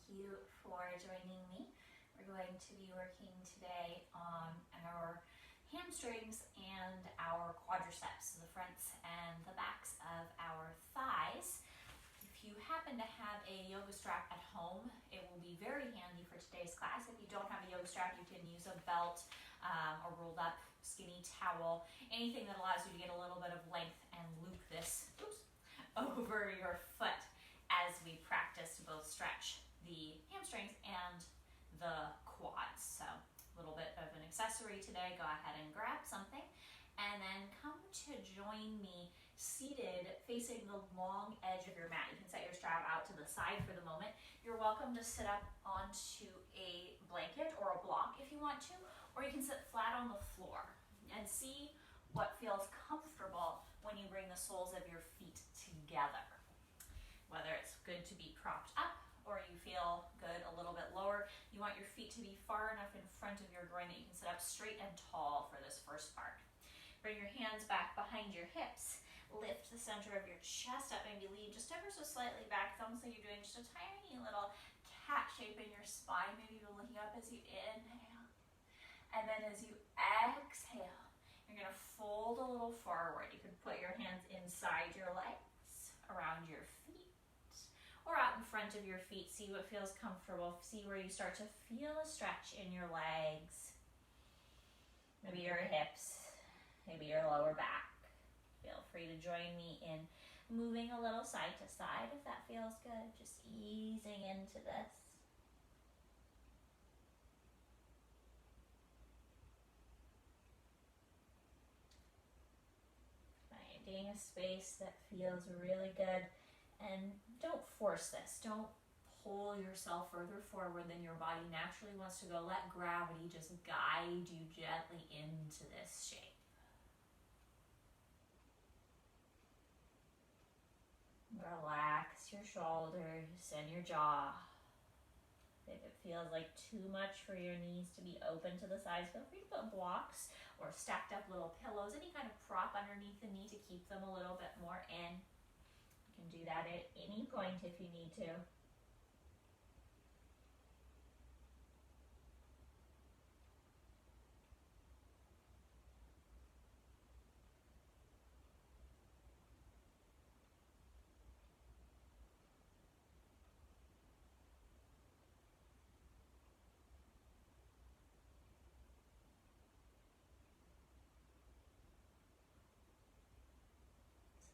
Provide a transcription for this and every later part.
you for joining me. We're going to be working today on our hamstrings and our quadriceps, the fronts and the backs of our thighs. If you happen to have a yoga strap at home, it will be very handy for today's class. If you don't have a yoga strap, you can use a belt, a rolled up skinny towel, anything that allows you to get a little bit of length and loop this over your foot as we practice to both stretch the hamstrings and the quads. So a little bit of an accessory today. Go ahead and grab something and then come to join me seated facing the long edge of your mat. You can set your strap out to the side for the moment. You're welcome to sit up onto a blanket or a block if you want to, or you can sit flat on the floor and see what feels comfortable when you bring the soles of your feet together. Whether it's good to be propped up or you feel good a little bit lower, you want your feet to be far enough in front of your groin that you can sit up straight and tall for this first part. Bring your hands back behind your hips. Lift the center of your chest up, maybe lean just ever so slightly back. It's almost like you're doing just a tiny little cat shape in your spine, maybe even looking up as you inhale. And then as you exhale, you're going to fold a little forward. You can put your hands inside your legs, around your feet, or out in front of your feet. See what feels comfortable. See where you start to feel a stretch in your legs. Maybe your hips, maybe your lower back. Feel free to join me in moving a little side to side if that feels good. Just easing into this. Finding a space that feels really good. And don't force this. Don't pull yourself further forward than your body naturally wants to go. Let gravity just guide you gently into this shape. Relax your shoulders and your jaw. If it feels like too much for your knees to be open to the sides, feel free to put blocks or stacked up little pillows, any kind of prop underneath the knee to keep them a little bit more in. You can do that at any point if you need to.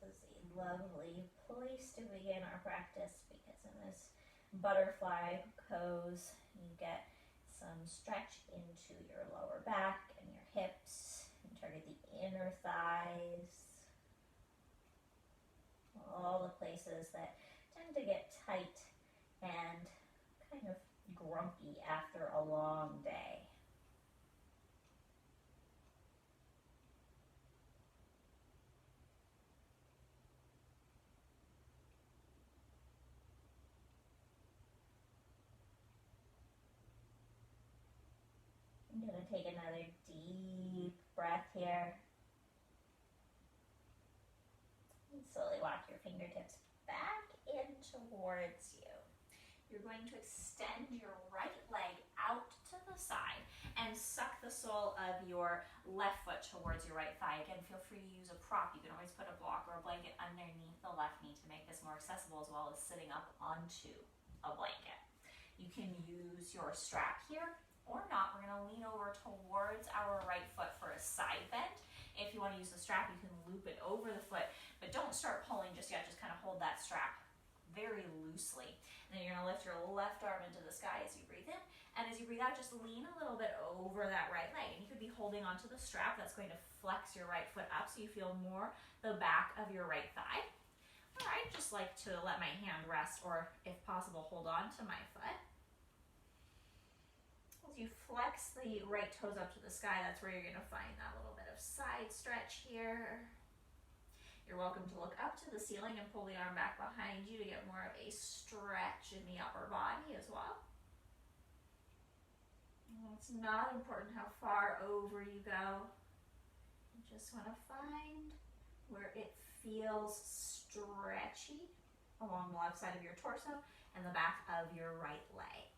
This is a lovely place to begin our practice because in this butterfly pose, you get some stretch into your lower back and your hips, and target the inner thighs, all the places that tend to get tight and kind of grumpy after a long day. I'm going to take another deep breath here. And slowly walk your fingertips back in towards you. You're going to extend your right leg out to the side and suck the sole of your left foot towards your right thigh. Again, feel free to use a prop. You can always put a block or a blanket underneath the left knee to make this more accessible, as well as sitting up onto a blanket. You can use your strap here or not. We're going to lean over towards our right foot for a side bend. If you want to use the strap, you can loop it over the foot, but don't start pulling just yet. Just kind of hold that strap very loosely. And then you're going to lift your left arm into the sky as you breathe in, and as you breathe out, just lean a little bit over that right leg. And you could be holding onto the strap. That's going to flex your right foot up so you feel more the back of your right thigh. Or I'd just like to let my hand rest, or if possible, hold on to my foot. As you flex the right toes up to the sky, that's where you're going to find that little bit of side stretch here. You're welcome to look up to the ceiling and pull the arm back behind you to get more of a stretch in the upper body as well. It's not important how far over you go. You just want to find where it feels stretchy along the left side of your torso and the back of your right leg.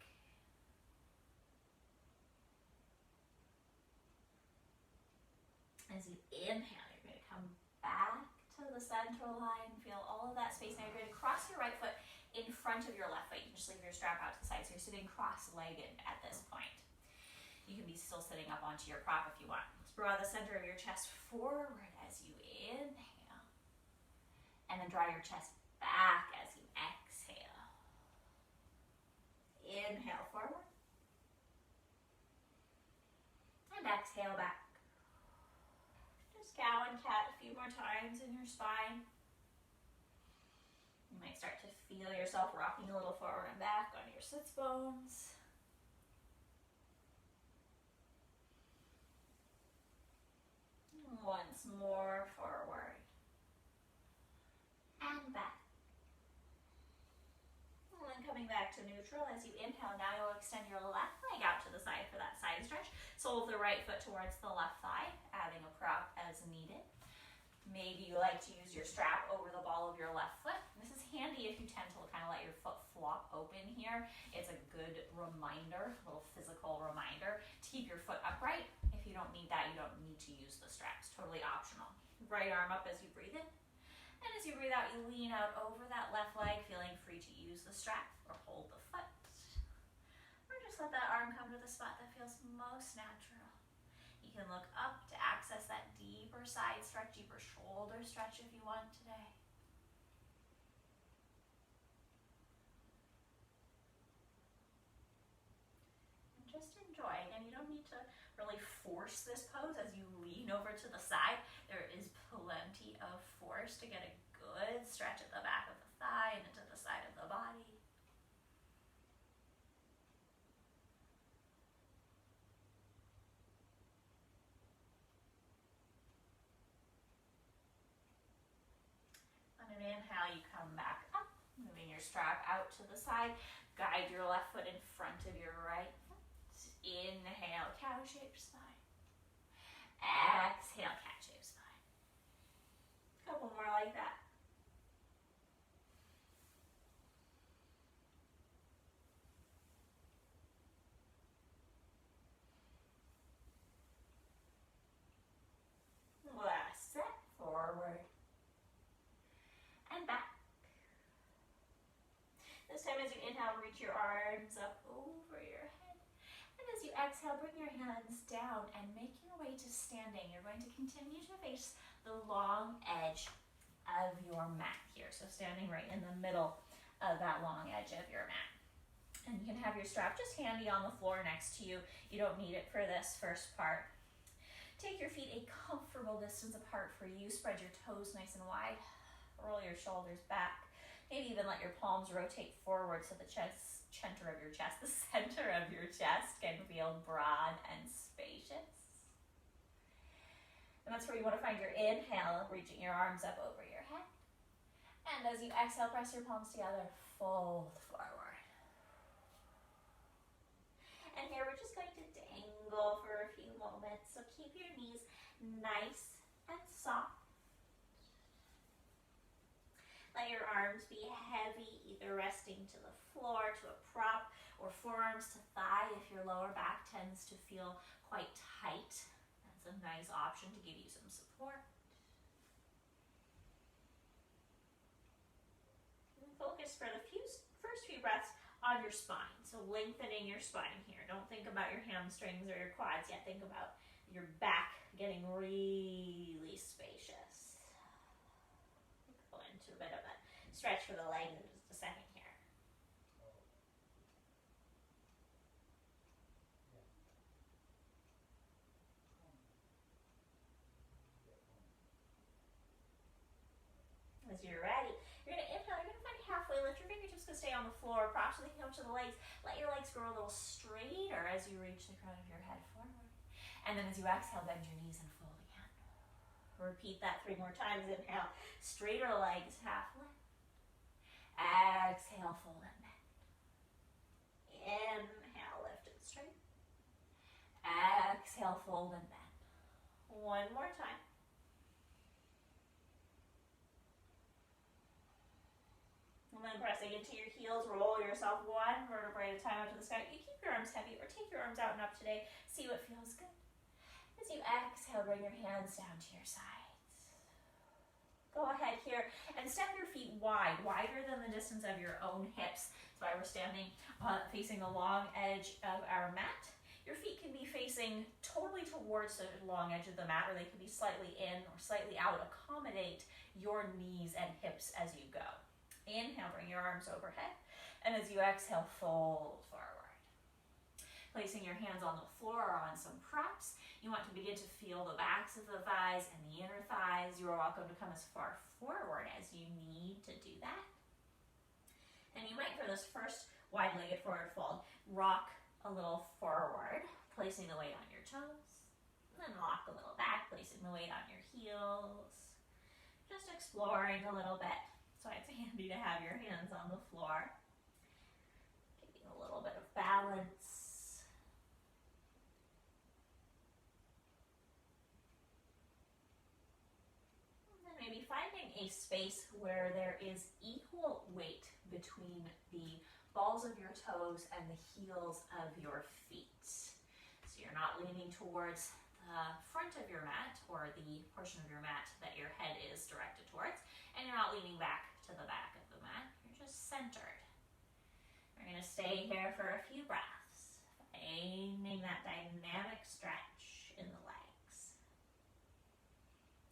As you inhale, you're going to come back to the central line, feel all of that space. Now you're going to cross your right foot in front of your left foot. You can just leave your strap out to the side, so you're sitting cross-legged at this point. You can be still sitting up onto your prop if you want. Let's draw the center of your chest forward as you inhale, and then draw your chest back as you exhale. Inhale forward, and exhale back. Just cow and cat a few more times in your spine. You might start to feel yourself rocking a little forward and back on your sits bones. Once more, forward and back. And then coming back to neutral as you inhale. Now you'll extend your left leg out to the side for that side stretch. Sole of the right foot towards the left thigh, adding a prop as needed. Maybe you like to use your strap over the ball of your left foot. This is handy if you tend to kind of let your foot flop open here. It's a good reminder, a little physical reminder to keep your foot upright. If you don't need that, you don't need to use the straps. Totally optional. Right arm up as you breathe in. And as you breathe out, you lean out over that left leg, feeling free to use the strap or hold the foot. Or just let that arm come to the spot that feels most natural. You can look up to access that deeper side stretch, deeper shoulder stretch if you want today. And just enjoy. And you don't need to really force this pose as you lean over to the side. There is plenty of force to get a good stretch at the back of the thigh and into the side of the body. On an inhale, you come back up, moving your strap out to the side. Guide your left foot in front of your right foot. Inhale, cow-shaped spine. Exhale, cat-shaped spine. A couple more like that. Last set, forward and back. This time as you inhale, reach your arms up over your head. And as you exhale, bring your hands down and make your way to standing. You're going to continue to face the long edge of your mat here. So standing right in the middle of that long edge of your mat. And you can have your strap just handy on the floor next to you. You don't need it for this first part. Take your feet a comfortable distance apart for you. Spread your toes nice and wide. Roll your shoulders back. Maybe even let your palms rotate forward so the center of your chest can feel broad and spacious. And that's where you want to find your inhale, reaching your arms up over your head. And as you exhale, press your palms together, fold forward. And here we're just going to dangle for a few moments. So keep your knees nice and soft. Let your arms be heavy, either resting to the floor, to a prop, or forearms to thigh if your lower back tends to feel quite tight. That's a nice option to give you some support. And focus for the first few breaths on your spine. So lengthening your spine here. Don't think about your hamstrings or your quads yet. Think about your back getting really spacious. Go into a bit of a stretch for the leg in just a second here. As you're ready, you're going to inhale, you're going to find halfway lift. Your fingertips can stay on the floor, props so they can come to the legs. Let your legs grow a little straighter as you reach the crown of your head forward. And then as you exhale, bend your knees and fold again. Repeat that 3 more times. Inhale, straighter legs, half lift. Exhale, fold and bend. Inhale, lift and straight. Exhale, fold and bend. One more time. pressing into your heels, roll yourself one vertebrae at a time up to the sky. You keep your arms heavy or take your arms out and up today. See what feels good. As you exhale, bring your hands down to your sides. Go ahead here and step your feet wide, wider than the distance of your own hips. That's why we're standing facing the long edge of our mat. Your feet can be facing totally towards the long edge of the mat, or they can be slightly in or slightly out. Accommodate your knees and hips as you go. Inhale, bring your arms overhead. And as you exhale, fold forward. Placing your hands on the floor or on some props. You want to begin to feel the backs of the thighs and the inner thighs. You are welcome to come as far forward as you need to do that. And you might, for this first wide-legged forward fold, rock a little forward, placing the weight on your toes, and then rock a little back, placing the weight on your heels. Just exploring a little bit. So it's handy to have your hands on the floor. Give you a little bit of balance. And then maybe finding a space where there is equal weight between the balls of your toes and the heels of your feet. So you're not leaning towards the front of your mat or the portion of your mat that your head is directed towards, and you're not leaning back to the back of the mat. You're just centered. We're going to stay here for a few breaths, finding that dynamic stretch in the legs.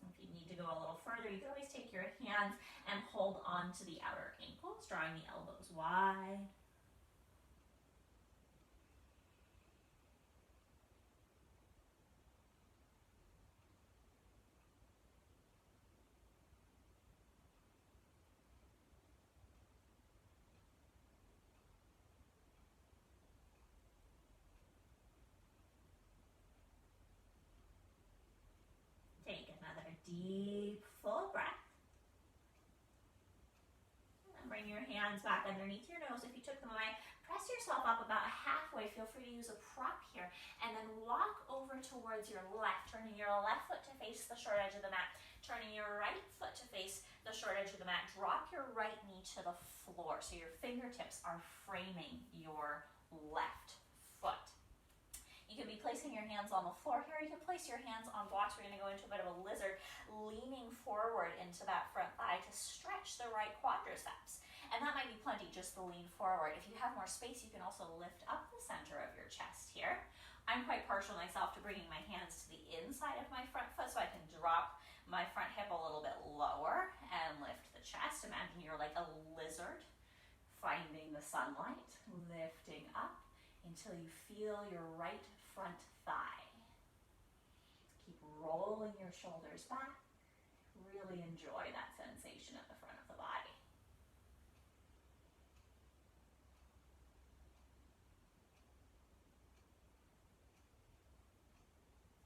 If you need to go a little further, you can always take your hands and hold on to the outer ankles, drawing the elbows wide. Take another deep, full breath. Bring your hands back underneath your nose. If you took them away, press yourself up about halfway. Feel free to use a prop here. And then walk over towards your left, turning your left foot to face the short edge of the mat, turning your right foot to face the short edge of the mat. Drop your right knee to the floor so your fingertips are framing your left foot. You can be placing your hands on the floor here. You can place your hands on blocks. We're going to go into a bit of a lizard, leaning forward into that front thigh to stretch the right quadriceps. And that might be plenty, just to lean forward. If you have more space, you can also lift up the center of your chest here. I'm quite partial myself to bringing my hands to the inside of my front foot so I can drop my front hip a little bit lower and lift the chest. Imagine you're like a lizard finding the sunlight, lifting up until you feel your right front thigh. Keep rolling your shoulders back. Really enjoy that sensation at the front of the body.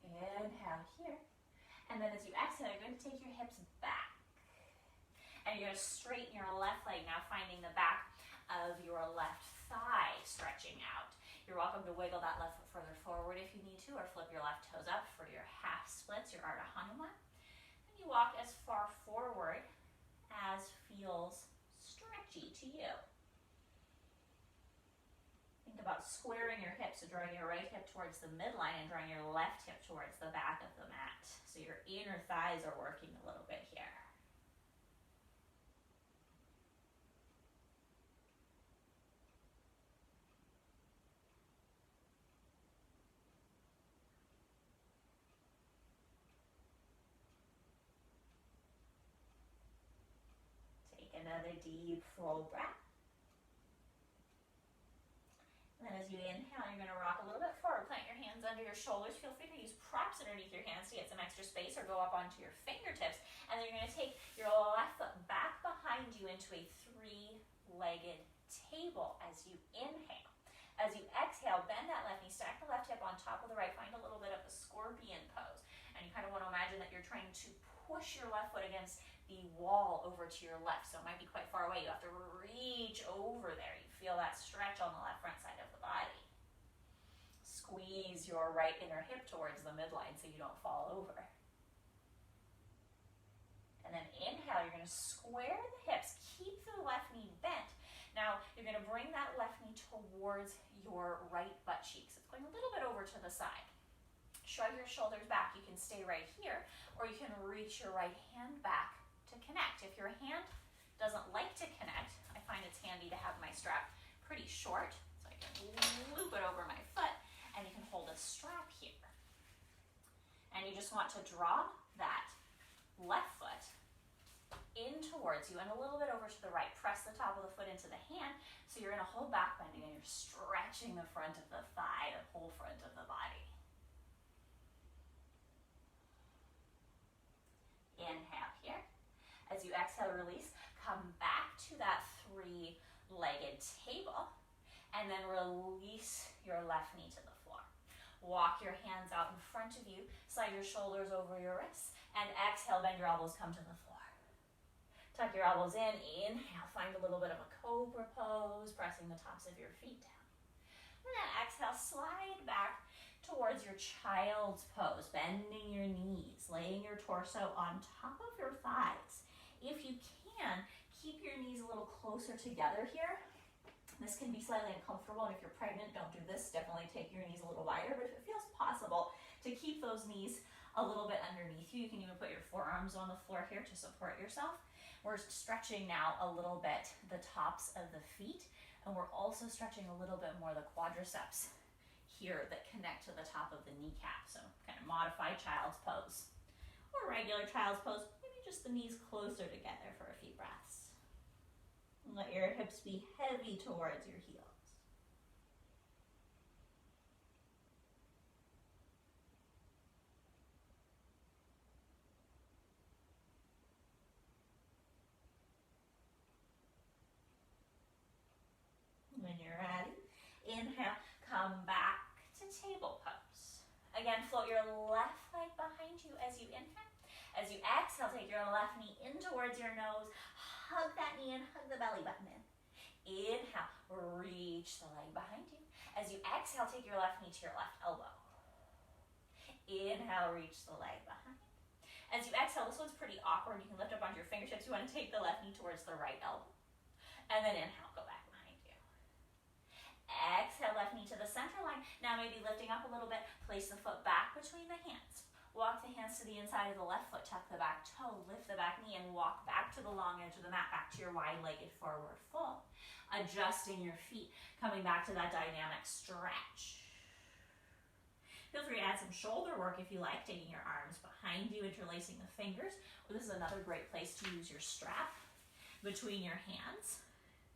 Inhale here. And then as you exhale, you're going to take your hips back. And you're going to straighten your left leg, now finding the back of your left thigh stretching out. You're welcome to wiggle that left foot further forward if you need to, or flip your left toes up for your half splits, your Ardha Hanuman. And you walk as far forward as feels stretchy to you. Think about squaring your hips, so drawing your right hip towards the midline and drawing your left hip towards the back of the mat. So your inner thighs are working a little bit here. Another deep, full breath. And then as you inhale, you're going to rock a little bit forward. Plant your hands under your shoulders. Feel free to use props underneath your hands to get some extra space, or go up onto your fingertips. And then you're going to take your left foot back behind you into a three-legged table as you inhale. As you exhale, bend that left knee, stack the left hip on top of the right. Find a little bit of a scorpion pose. And you kind of want to imagine that you're trying to push your left foot against the wall over to your left, so it might be quite far away. You have to reach over there. You feel that stretch on the left front side of the body. Squeeze your right inner hip towards the midline so you don't fall over. And then inhale, you're going to square the hips. Keep the left knee bent, Now, you're gonna bring that left knee towards your right butt cheeks. It's going a little bit over to the side. Shrug your shoulders back. You can stay right here, or you can reach your right hand back to connect. If your hand doesn't like to connect, I find it's handy to have my strap pretty short, so I can loop it over my foot, and you can hold a strap here. And you just want to draw that left foot in towards you and a little bit over to the right. Press the top of the foot into the hand, so you're in a whole back bending and you're stretching the front of the thigh, the whole front of the body. Inhale here. As you exhale, release, come back to that three-legged table, and then release your left knee to the floor. Walk your hands out in front of you, slide your shoulders over your wrists, and exhale, bend your elbows, come to the floor. Tuck your elbows in, inhale, find a little bit of a cobra pose, pressing the tops of your feet down. And then exhale, slide back towards your child's pose, bending your knees, laying your torso on top of your thighs. If you can, keep your knees a little closer together here. This can be slightly uncomfortable, and if you're pregnant, don't do this. Definitely take your knees a little wider, but if it feels possible to keep those knees a little bit underneath you, you can even put your forearms on the floor here to support yourself. We're stretching now a little bit the tops of the feet, and we're also stretching a little bit more the quadriceps here that connect to the top of the kneecap. So kind of modified child's pose or regular child's pose, maybe just the knees closer together for a few breaths. And let your hips be heavy towards your heels. When you're ready, inhale, come back to table pose. Again, float your left leg behind you as you inhale. As you exhale, take your left knee in towards your nose. Hug that knee in, hug the belly button in. Inhale, reach the leg behind you. As you exhale, take your left knee to your left elbow. Inhale, reach the leg behind. As you exhale, this one's pretty awkward. You can lift up onto your fingertips. You want to take the left knee towards the right elbow. And then inhale, go back behind you. Exhale, left knee to the center line. Now maybe lifting up a little bit. Place the foot back between the hands. Walk the hands to the inside of the left foot. Tuck the back toe. Lift the back knee and walk back to the long edge of the mat. Back to your wide-legged forward fold. Adjusting your feet. Coming back to that dynamic stretch. Feel free to add some shoulder work if you like. Taking your arms behind you, interlacing the fingers. Or this is another great place to use your strap between your hands.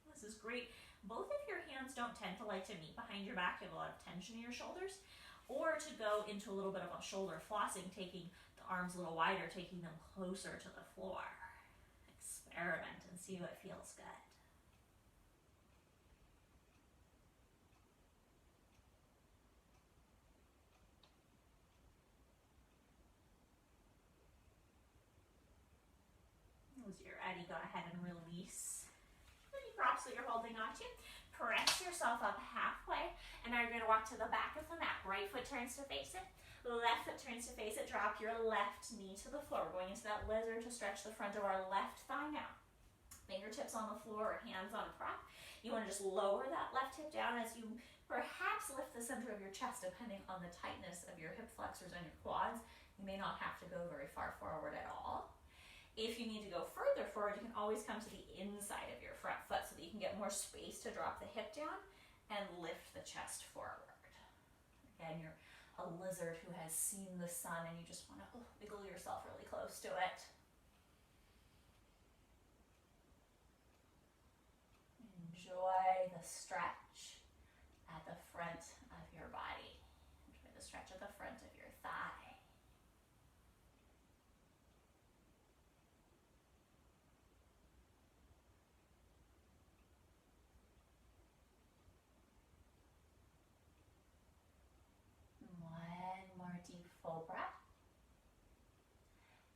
This is great. Both of your hands don't tend to like to meet behind your back. You have a lot of tension in your shoulders. Or to go into a little bit of a shoulder flossing, taking the arms a little wider, taking them closer to the floor. Experiment and see what feels good. As you're ready, go ahead and release any props that you're holding on to. Press yourself up halfway, and now you're going to walk to the back of the mat. Right foot turns to face it, left foot turns to face it. Drop your left knee to the floor. We're going into that lizard to stretch the front of our left thigh now. Fingertips on the floor or hands on a prop. You want to just lower that left hip down as you perhaps lift the center of your chest, depending on the tightness of your hip flexors and your quads. You may not have to go very far forward at all. If you need to go further forward, you can always come to the inside of your front foot so that you can get more space to drop the hip down and lift the chest forward. Again, you're a lizard who has seen the sun and you just want to wiggle yourself really close to it. Enjoy the stretch at the front of your body. Enjoy the stretch at the front of your thigh. Deep full breath,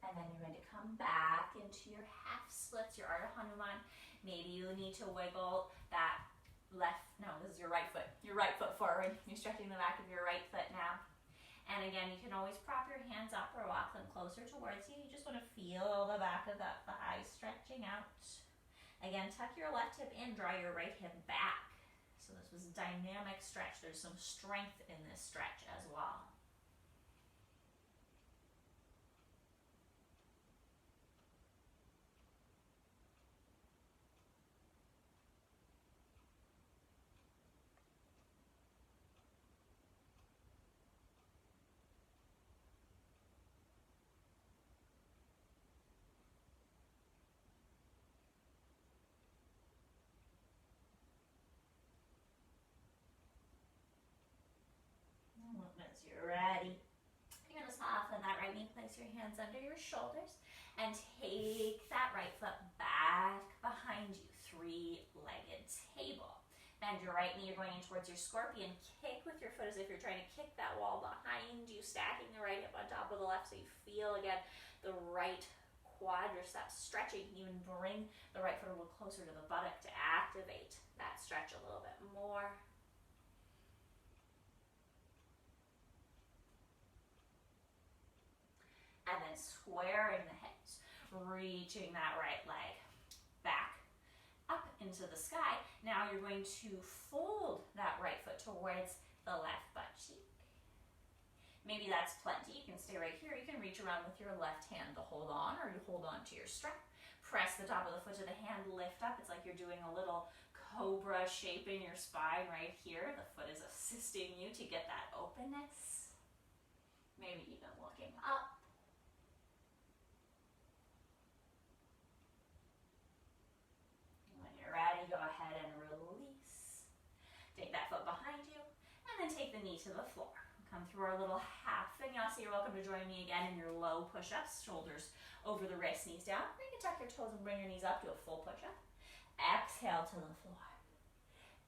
and then you're going to come back into your half splits, your Ardha Hanuman. Maybe you need to wiggle that this is your right foot forward. You're stretching the back of your right foot now. And again, you can always prop your hands up or walk them closer towards you. You just want to feel the back of that thigh stretching out Again, tuck your left hip in, draw your right hip back. So this was a dynamic stretch. There's some strength in this stretch as well. Once you're ready, you're going to soften that right knee, place your hands under your shoulders, and take that right foot back behind you, three-legged table. Bend your right knee, you're going in towards your scorpion. Kick with your foot as if you're trying to kick that wall behind you, stacking the right hip on top of the left so you feel, again, the right quadriceps stretching. You can even bring the right foot a little closer to the buttock to activate that stretch a little bit more. And then squaring the hips, reaching that right leg back up into the sky. Now you're going to fold that right foot towards the left butt cheek. Maybe that's plenty. You can stay right here. You can reach around with your left hand to hold on, or you hold on to your strap. Press the top of the foot to the hand, lift up. It's like you're doing a little cobra shape in your spine right here. The foot is assisting you to get that openness. Maybe even looking up. Ready, go ahead and release. Take that foot behind you, and then take the knee to the floor. Come through our little half vinyasa. You're welcome to join me again in your low push-ups, shoulders over the wrists, knees down. Or you can tuck your toes and bring your knees up to a full push-up. Exhale to the floor.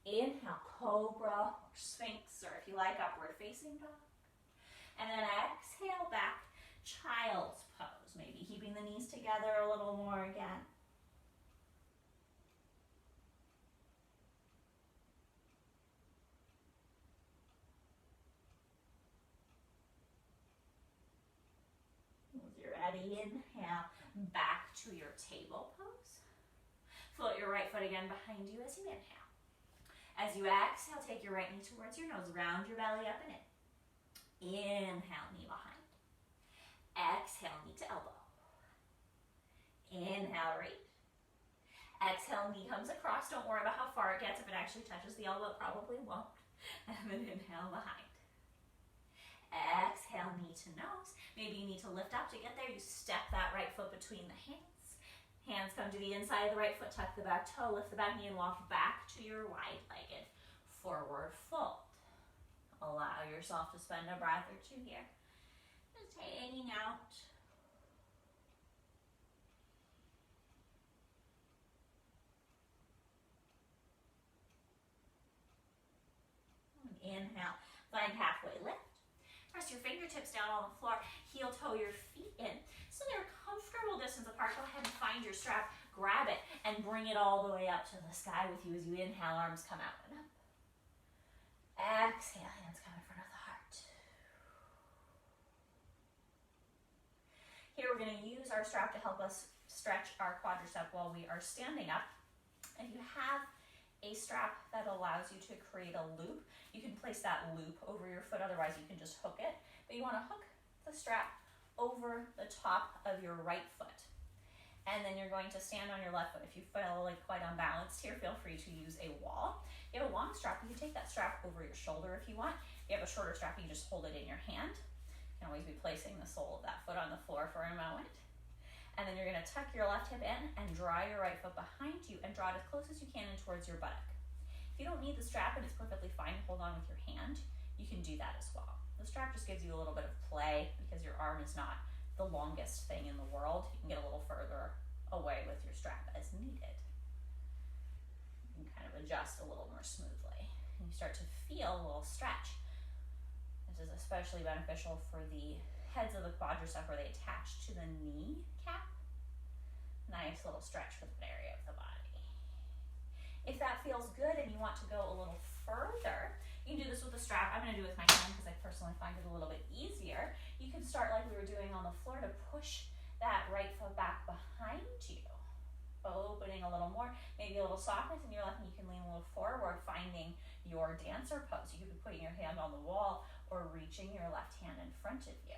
Inhale, cobra, or sphinx, or if you like, upward facing dog. And then exhale back, child's pose. Maybe keeping the knees together a little more again. Ready, inhale, back to your table pose. Float your right foot again behind you as you inhale. As you exhale, take your right knee towards your nose, round your belly up and in. Inhale, knee behind. Exhale, knee to elbow. Inhale, reach. Exhale, knee comes across. Don't worry about how far it gets. If it actually touches the elbow, it probably won't. And then inhale behind. Exhale, knee to nose. Maybe you need to lift up to get there. You step that right foot between the hands. Hands come to the inside of the right foot, tuck the back toe, lift the back knee, and walk back to your wide-legged forward fold. Allow yourself to spend a breath or two here. Just hanging out. Inhale, find halfway lift. Press your fingertips down on the floor, heel toe your feet in. So they're a comfortable distance apart. Go ahead and find your strap, grab it, and bring it all the way up to the sky with you as you inhale, arms come out and up. Exhale, hands come in front of the heart. Here we're going to use our strap to help us stretch our quadricep while we are standing up. If you have a strap that allows you to create a loop, you can place that loop over your foot, otherwise you can just hook it. But you want to hook the strap over the top of your right foot. And then you're going to stand on your left foot. If you feel like quite unbalanced here, feel free to use a wall. If you have a long strap, you can take that strap over your shoulder if you want. If you have a shorter strap, you can just hold it in your hand. You can always be placing the sole of that foot on the floor for a moment. And then you're going to tuck your left hip in and draw your right foot behind you and draw it as close as you can in towards your buttock. If you don't need the strap and it's perfectly fine to hold on with your hand, you can do that as well. The strap just gives you a little bit of play because your arm is not the longest thing in the world. You can get a little further away with your strap as needed. You can kind of adjust a little more smoothly. And you start to feel a little stretch. This is especially beneficial for the heads of the quadricep where they attach to the knee cap. Nice little stretch for that area of the body. If that feels good and you want to go a little further, you can do this with a strap. I'm going to do it with my hand because I personally find it a little bit easier. You can start like we were doing on the floor to push that right foot back behind you. opening a little more, maybe a little softness in your left knee. You can lean a little forward, finding your dancer pose. You could be putting your hand on the wall or reaching your left hand in front of you.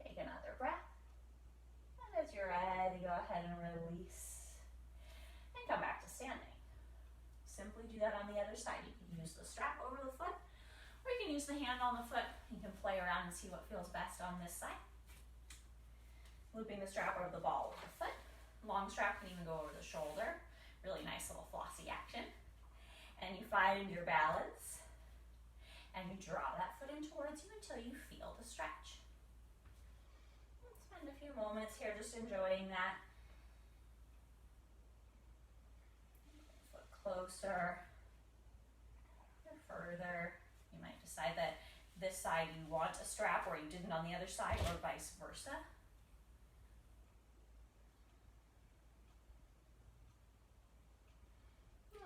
Take another breath. And as you're ready, go ahead and release. And come back to standing. Simply do that on the other side. You can use the strap over the foot, or you can use the hand on the foot. You can play around and see what feels best on this side. Looping the strap over the ball of the foot. Long strap can even go over the shoulder. Really nice little flossy action. And you find your balance, and you draw that foot in towards you until you feel the stretch. Let's spend a few moments here just enjoying that. Foot closer or further. You might decide that this side you want a strap or you didn't on the other side, or vice versa.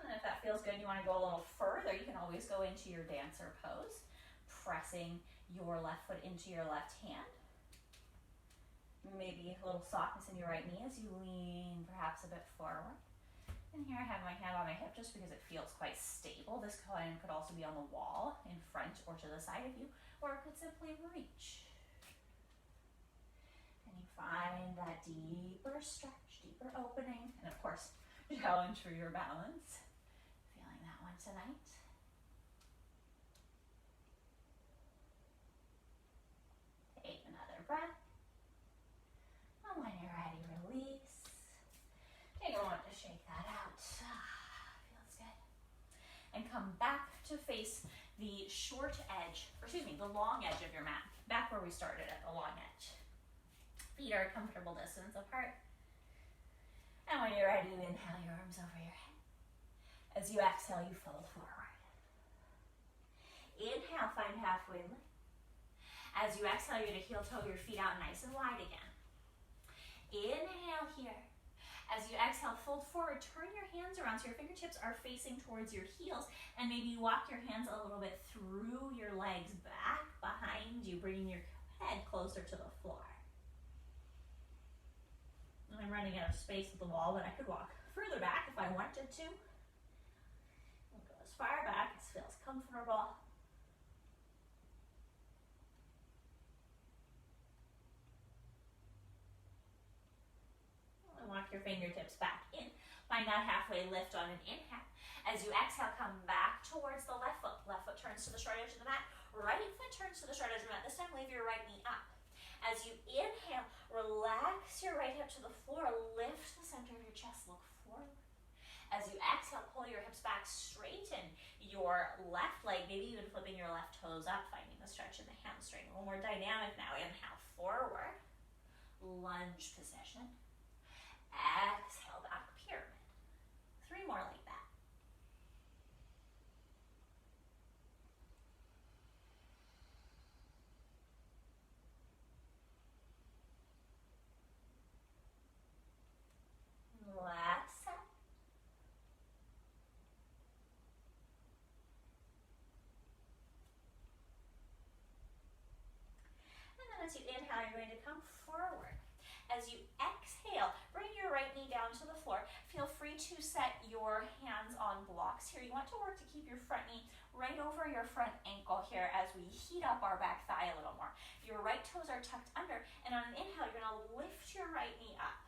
And if that feels good, you want to go a little further, you can always go into your dancer pose, pressing your left foot into your left hand. Maybe a little softness in your right knee as you lean perhaps a bit forward. And here I have my hand on my hip just because it feels quite stable. This hand could also be on the wall, in front or to the side of you, or it could simply reach. And you find that deeper stretch, deeper opening, and of course, challenge for your balance. Feeling that one tonight. Take another breath. And when you're ready, release. Take a moment to shake that out. Feels good. And come back to face the the long edge of your mat, back where we started at the long edge. Feet are a comfortable distance apart. And when you're ready, you inhale your arms over your head. As you exhale, you fold forward. Inhale, find halfway lift. As you exhale, you're going to heel toe your feet out nice and wide again. Inhale here. As you exhale, fold forward, turn your hands around so your fingertips are facing towards your heels, and maybe you walk your hands a little bit through your legs, back behind you, bringing your head closer to the floor. I'm running out of space at the wall, but I could walk further back if I wanted to. I'll go as far back as feels comfortable. And walk your fingertips back in. Find that halfway lift on an inhale. As you exhale, come back towards the left foot. Left foot turns to the short edge of the mat. Right foot turns to the short edge of the mat. This time, leave your right knee up. As you inhale, relax your right hip to the floor, lift the center of your chest, look forward. As you exhale, pull your hips back, straighten your left leg, maybe even flipping your left toes up, finding the stretch in the hamstring. A little more dynamic now. Inhale, forward, lunge position. Exhale, back pyramid. 3 more like that. Last set. And then as you inhale, you're going to come forward. As you exhale, bring your right knee down to the floor. Feel free to set your hands on blocks here. You want to work to keep your front knee right over your front ankle here as we heat up our back thigh a little more. Your right toes are tucked under, and on an inhale, you're going to lift your right knee up.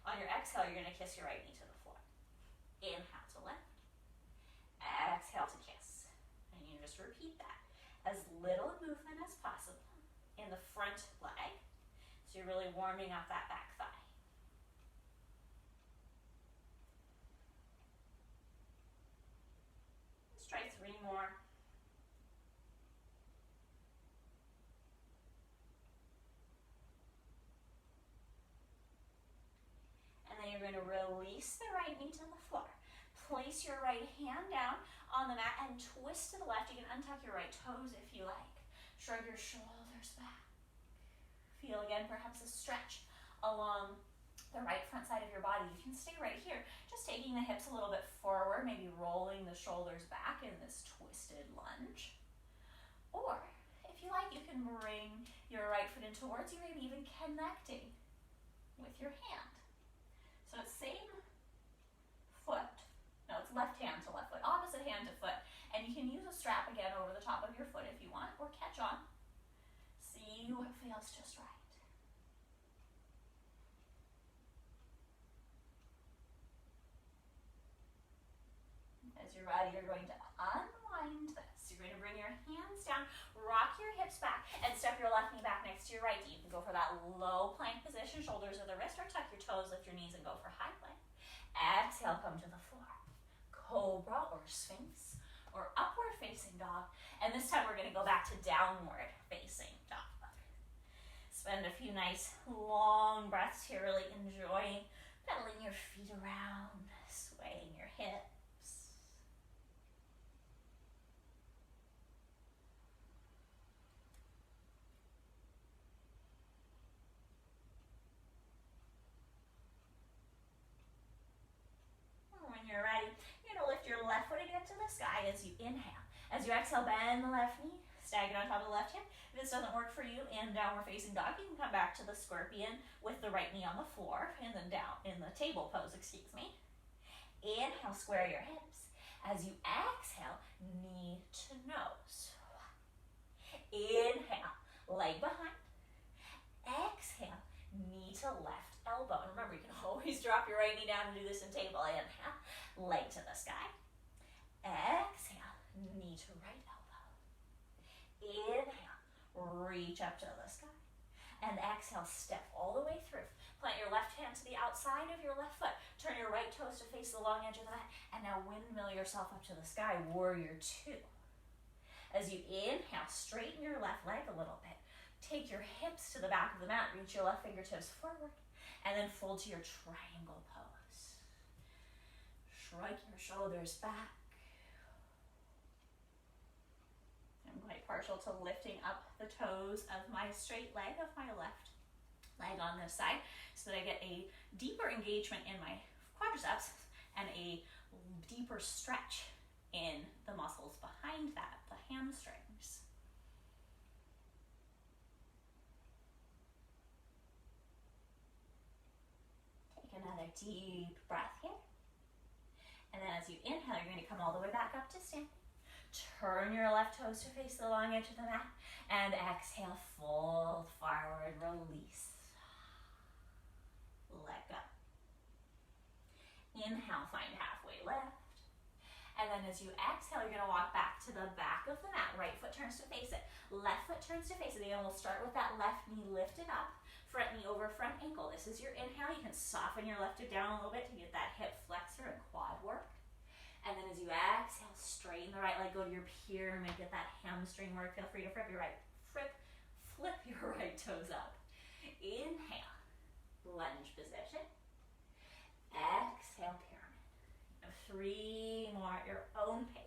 On your exhale, you're going to kiss your right knee to the floor. Inhale to lift. Exhale to kiss. And you just repeat that. As little movement as possible in the front leg. So you're really warming up that back thigh. Let's try 3 more. You're going to release the right knee to the floor. Place your right hand down on the mat and twist to the left. You can untuck your right toes if you like. Shrug your shoulders back. Feel again perhaps a stretch along the right front side of your body. You can stay right here, just taking the hips a little bit forward, maybe rolling the shoulders back in this twisted lunge. Or, if you like, you can bring your right foot in towards you, maybe even connecting with your hand. So it's same foot. No, it's left hand to left foot, opposite hand to foot. And you can use a strap again over the top of your foot if you want, or catch on. See what feels just right. As you're ready, you're going to unwind this. You're going to bring your hands down, rock your hips back, and step your left knee back next to your right knee. You can go for that low plank position, shoulders or the wrist, or tuck your toes, lift your knees, and go for high plank. Exhale, come to the floor. Cobra or Sphinx or upward facing dog. And this time we're going to go back to downward facing dog. Spend a few nice long breaths here, really enjoying pedaling your feet around, swaying your hips. When you're ready, you're going to lift your left foot again to the sky as you inhale. As you exhale, bend the left knee, stack it on top of the left hip. If this doesn't work for you in downward facing dog, you can come back to the scorpion with the right knee on the floor and then down in the table pose, excuse me. Inhale, square your hips. As you exhale, knee to nose. Inhale, leg behind. Exhale, knee to left elbow. And remember, you can always drop your right knee down and do this in table. Inhale, leg to the sky. Exhale, knee to right elbow. Inhale, reach up to the sky. And exhale, step all the way through. Plant your left hand to the outside of your left foot. Turn your right toes to face the long edge of the mat. And now windmill yourself up to the sky, warrior two. As you inhale, straighten your left leg a little bit. Take your hips to the back of the mat. Reach your left fingertips forward. And then fold to your triangle pose. Shrug your shoulders back. I'm quite partial to lifting up the toes of my straight leg of my left leg on this side so that I get a deeper engagement in my quadriceps and a deeper stretch in the muscles behind that, the hamstrings. Take another deep breath here. And then as you inhale, you're going to come all the way back up to standing. Turn your left toes to face the long edge of the mat. And exhale, fold forward, release. Let go. Inhale, find halfway lift. And then as you exhale, you're going to walk back to the back of the mat. Right foot turns to face it. Left foot turns to face it. Again, we'll start with that left knee lifted up. Front knee over front ankle. This is your inhale. You can soften your left hip down a little bit to get that hip flexor and quad work. And then as you exhale, straighten the right leg, go to your pyramid, get that hamstring work. Feel free to flip your right toes up. Inhale, lunge position. Exhale, pyramid. 3 more at your own pace.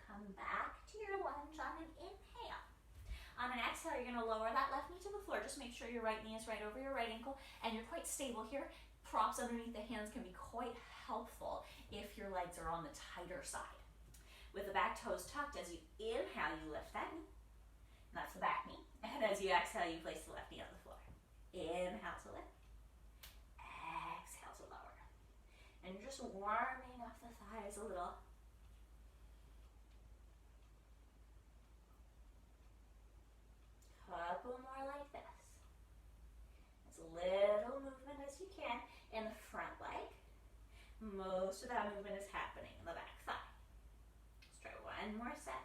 Come back to your lunge on an inhale. On an exhale, you're going to lower that left knee to the floor. Just make sure your right knee is right over your right ankle and you're quite stable here. Props underneath the hands can be quite helpful if your legs are on the tighter side. With the back toes tucked, as you inhale, you lift that knee. And that's the back knee. And as you exhale, you place the left knee on the floor. Inhale to lift. Exhale to lower. And you're just warming up the thighs a little. Couple more like this. As little movement as you can in the front leg. Most of that movement is happening in the back thigh. Let's try one more set.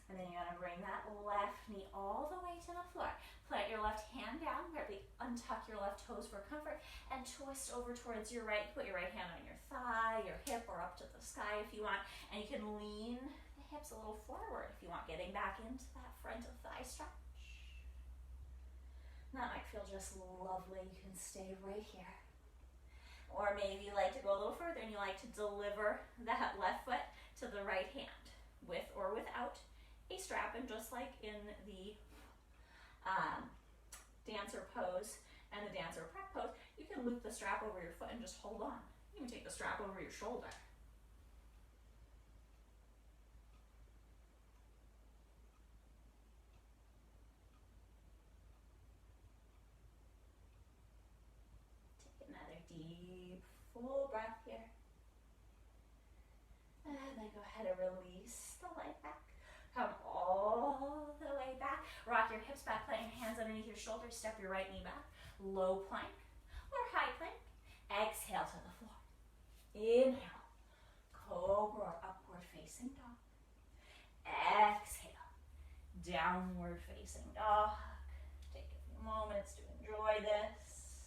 And then you're going to bring that left knee all the way to the floor. Plant your left hand down, gently untuck your left toes for comfort, and twist over towards your right. Put your right hand on your thigh, your hip, or up to the sky if you want. And you can lean hips a little forward if you want, getting back into that front of thigh stretch. That might feel just lovely. You can stay right here. Or maybe you like to go a little further and you like to deliver that left foot to the right hand with or without a strap. And just like in the dancer pose and the dancer prep pose, you can loop the strap over your foot and just hold on. You can take the strap over your shoulder. Take another deep, full breath here. And then go ahead and release the leg back. Come all the way back. Rock your hips back, plant your hands underneath your shoulders. Step your right knee back. Low plank or high plank. Exhale to the floor. Inhale. Cobra, upward facing dog. Exhale. Downward facing dog. Take a few moments to enjoy this.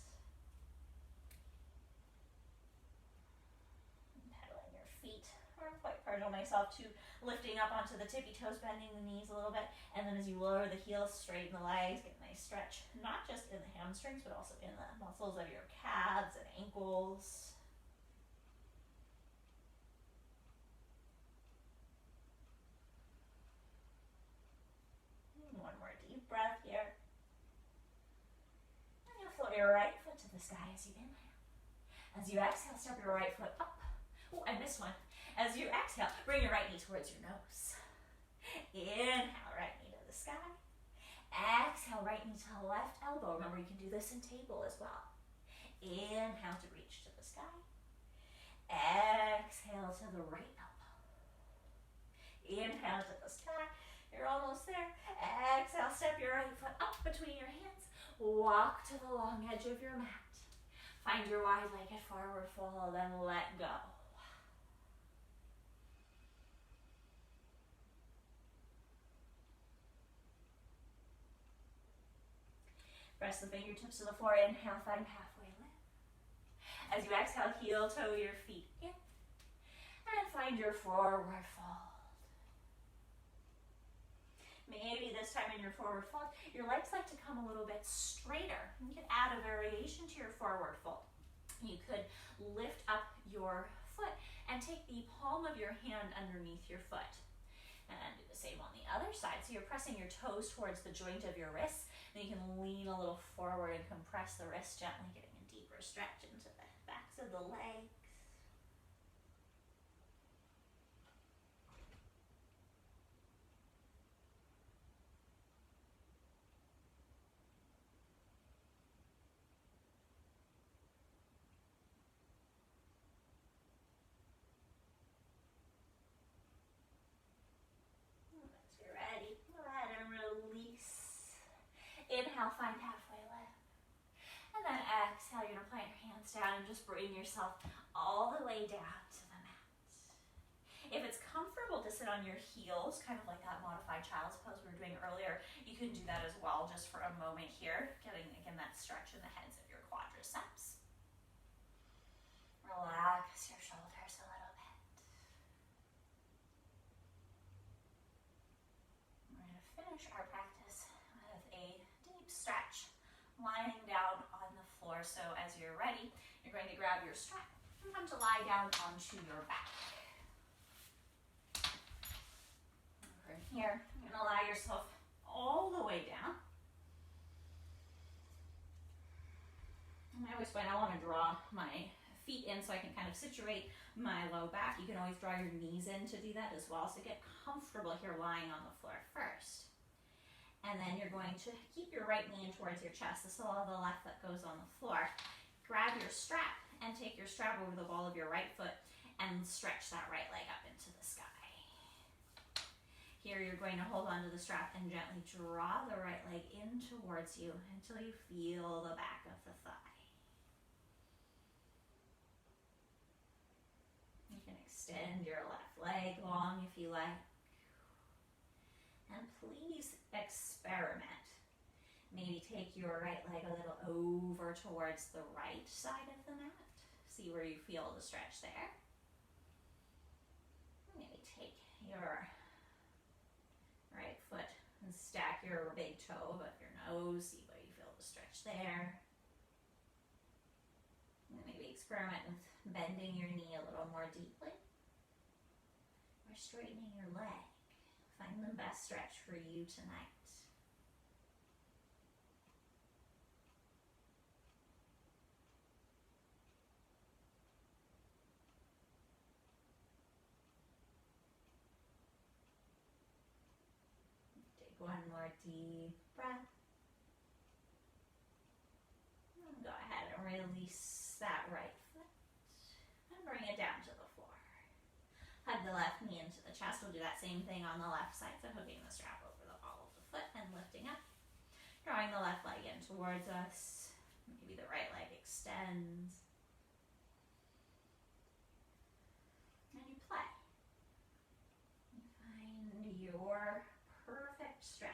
Pedaling your feet. I'm quite partial myself to lifting up onto the tippy toes, bending the knees a little bit, and then as you lower the heels, straighten the legs, get a nice stretch, not just in the hamstrings, but also in the muscles of your calves and ankles. One more deep breath here. And you'll float your right foot to the sky as you inhale. As you exhale, step your right foot up. Oh, I missed one. As you exhale, bring your right knee towards your nose. Inhale, right knee to the sky. Exhale, right knee to the left elbow. Remember, you can do this in table as well. Inhale to reach to the sky. Exhale to the right elbow. Inhale to the sky. You're almost there. Exhale, step your right foot up between your hands. Walk to the long edge of your mat. Find your wide-legged forward fold and let go. Press the fingertips to the floor. Inhale, find halfway lift. As you exhale, heel toe your feet in. And find your forward fold. Maybe this time in your forward fold, your legs like to come a little bit straighter. You can add a variation to your forward fold. You could lift up your foot and take the palm of your hand underneath your foot. And do the same on the other side. So you're pressing your toes towards the joint of your wrists. Then you can lean a little forward and compress the wrist gently, getting a deeper stretch into the backs of the legs. Inhale, find halfway lift. And then exhale, you're going to plant your hands down and just bring yourself all the way down to the mat. If it's comfortable to sit on your heels, kind of like that modified child's pose we were doing earlier, you can do that as well just for a moment here, getting, again, that stretch in the heads of your quadriceps. Relax your shoulders a little bit. We're going to finish our practice with a deep stretch, lying down on the floor. So as you're ready, you're going to grab your strap and come to lie down onto your back. From here, you're going to allow yourself all the way down. And I always find I want to draw my feet in so I can kind of situate my low back. You can always draw your knees in to do that as well. So get comfortable here lying on the floor first. And then you're going to keep your right knee in towards your chest. The sole of the left foot goes on the floor. Grab your strap and take your strap over the ball of your right foot and stretch that right leg up into the sky. Here you're going to hold onto the strap and gently draw the right leg in towards you until you feel the back of the thigh. You can extend your left leg long if you like. And please experiment. Maybe take your right leg a little over towards the right side of the mat. See where you feel the stretch there. Maybe take your right foot and stack your big toe above your nose. See where you feel the stretch there. And maybe experiment with bending your knee a little more deeply or straightening your leg. Find the best stretch for you tonight. Take one more deep breath. And go ahead and release that right foot and bring it down to the floor. Hug the left knee into the chest. We'll do that same thing on the left side. So hooking the strap over the ball of the foot and lifting up. Drawing the left leg in towards us. Maybe the right leg extends. And you play. You find your perfect stretch.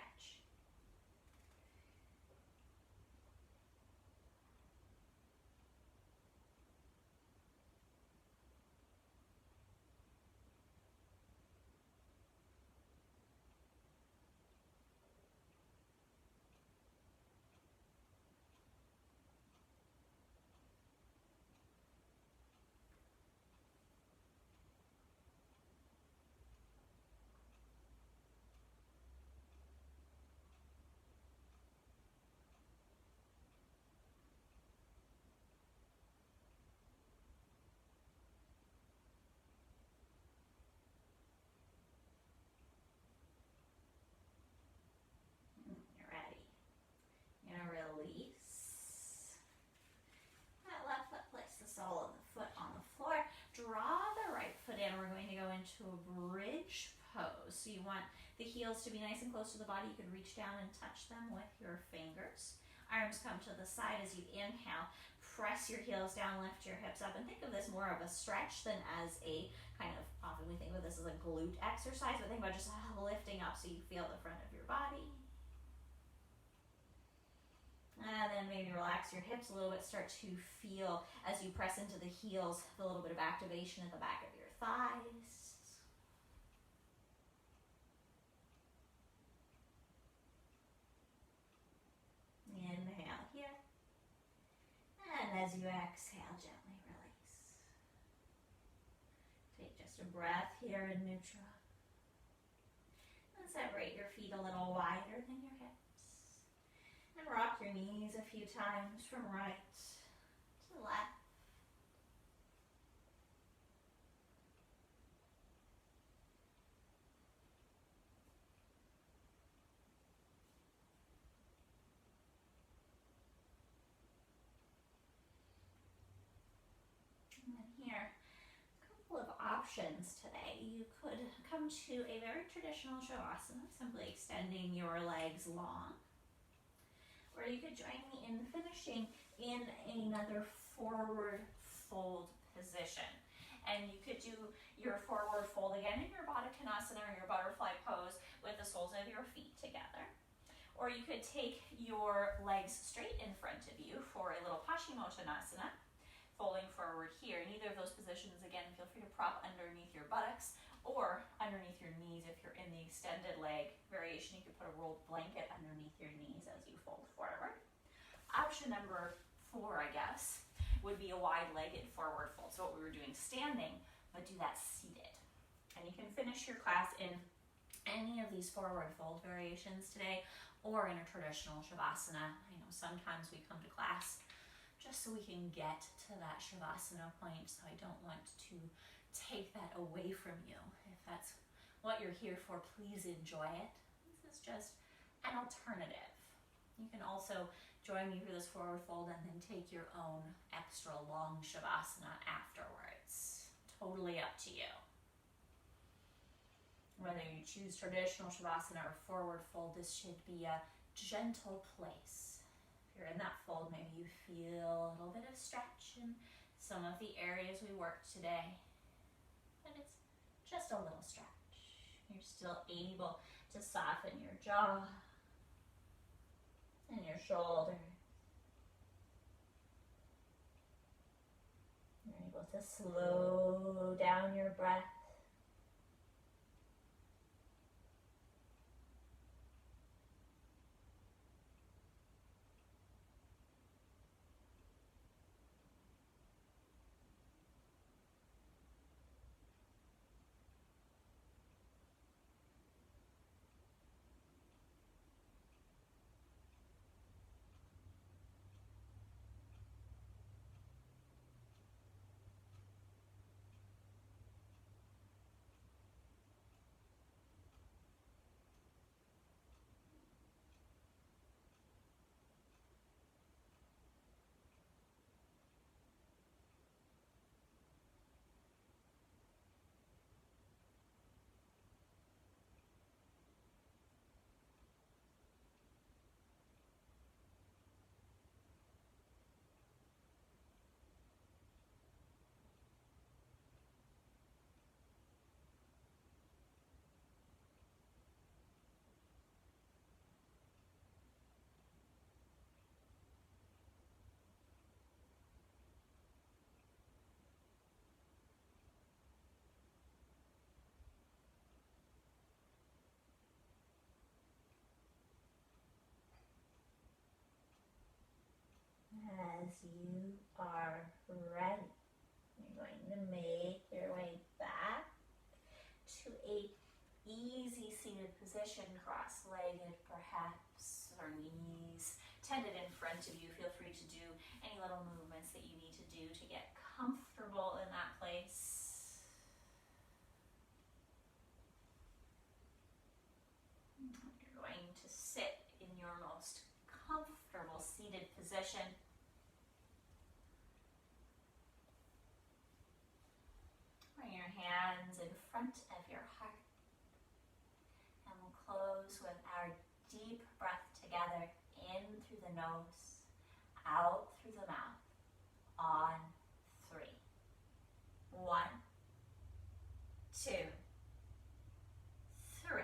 Into a bridge pose. So you want the heels to be nice and close to the body. You can reach down and touch them with your fingers. Arms come to the side as you inhale. Press your heels down, lift your hips up, and think of this more of a stretch than as a kind of, often we think of this as a glute exercise, but think about just lifting up so you feel the front of your body. And then maybe relax your hips a little bit. Start to feel, as you press into the heels, a little bit of activation at the back of your thighs. Inhale here. And as you exhale, gently release. Take just a breath here in neutral. And separate your feet a little wider than your hips. And rock your knees a few times from right to left. And then here, a couple of options today. You could come to a very traditional shavasana, simply extending your legs long. Or you could join me in finishing in another forward fold position. And you could do your forward fold again in your Baddha Konasana or your butterfly pose with the soles of your feet together. Or you could take your legs straight in front of you for a little Paschimottanasana, folding forward here. In either of those positions, again, feel free to prop underneath your buttocks or underneath your knees. If you're in the extended leg variation, you could put a rolled blanket underneath your knees as you fold forward. Option number 4, I guess, would be a wide-legged forward fold. So what we were doing standing, but do that seated. And you can finish your class in any of these forward fold variations today or in a traditional shavasana. I know sometimes we come to class just so we can get to that shavasana point, so I don't want to take that away from you. If that's what you're here for, please enjoy it. This is just an alternative. You can also join me for this forward fold and then take your own extra long shavasana afterwards. Totally up to you. Whether you choose traditional shavasana or forward fold, this should be a gentle place. If you're in that fold, maybe you feel a little bit of stretch in some of the areas we worked today. But it's just a little stretch. You're still able to soften your jaw and your shoulders. You're able to slow down your breath. as you are ready, you're going to make your way back to a easy seated position, cross-legged perhaps, or knees tended in front of you. Feel free to do any little movements that you need to do to get comfortable in that place. You're going to sit in your most comfortable seated position. Bring your hands in front of your heart. And we'll close with our deep breath together, in through the nose, out through the mouth, on 3. 1, 2, 3.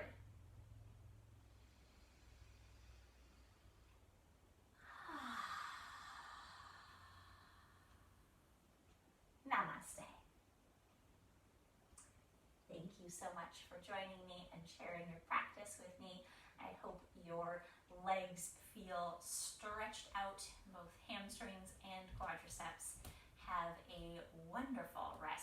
Namaste. Thank you so much for joining me and sharing your practice with me. I hope your legs feel stretched out, both hamstrings and quadriceps. Have a wonderful rest.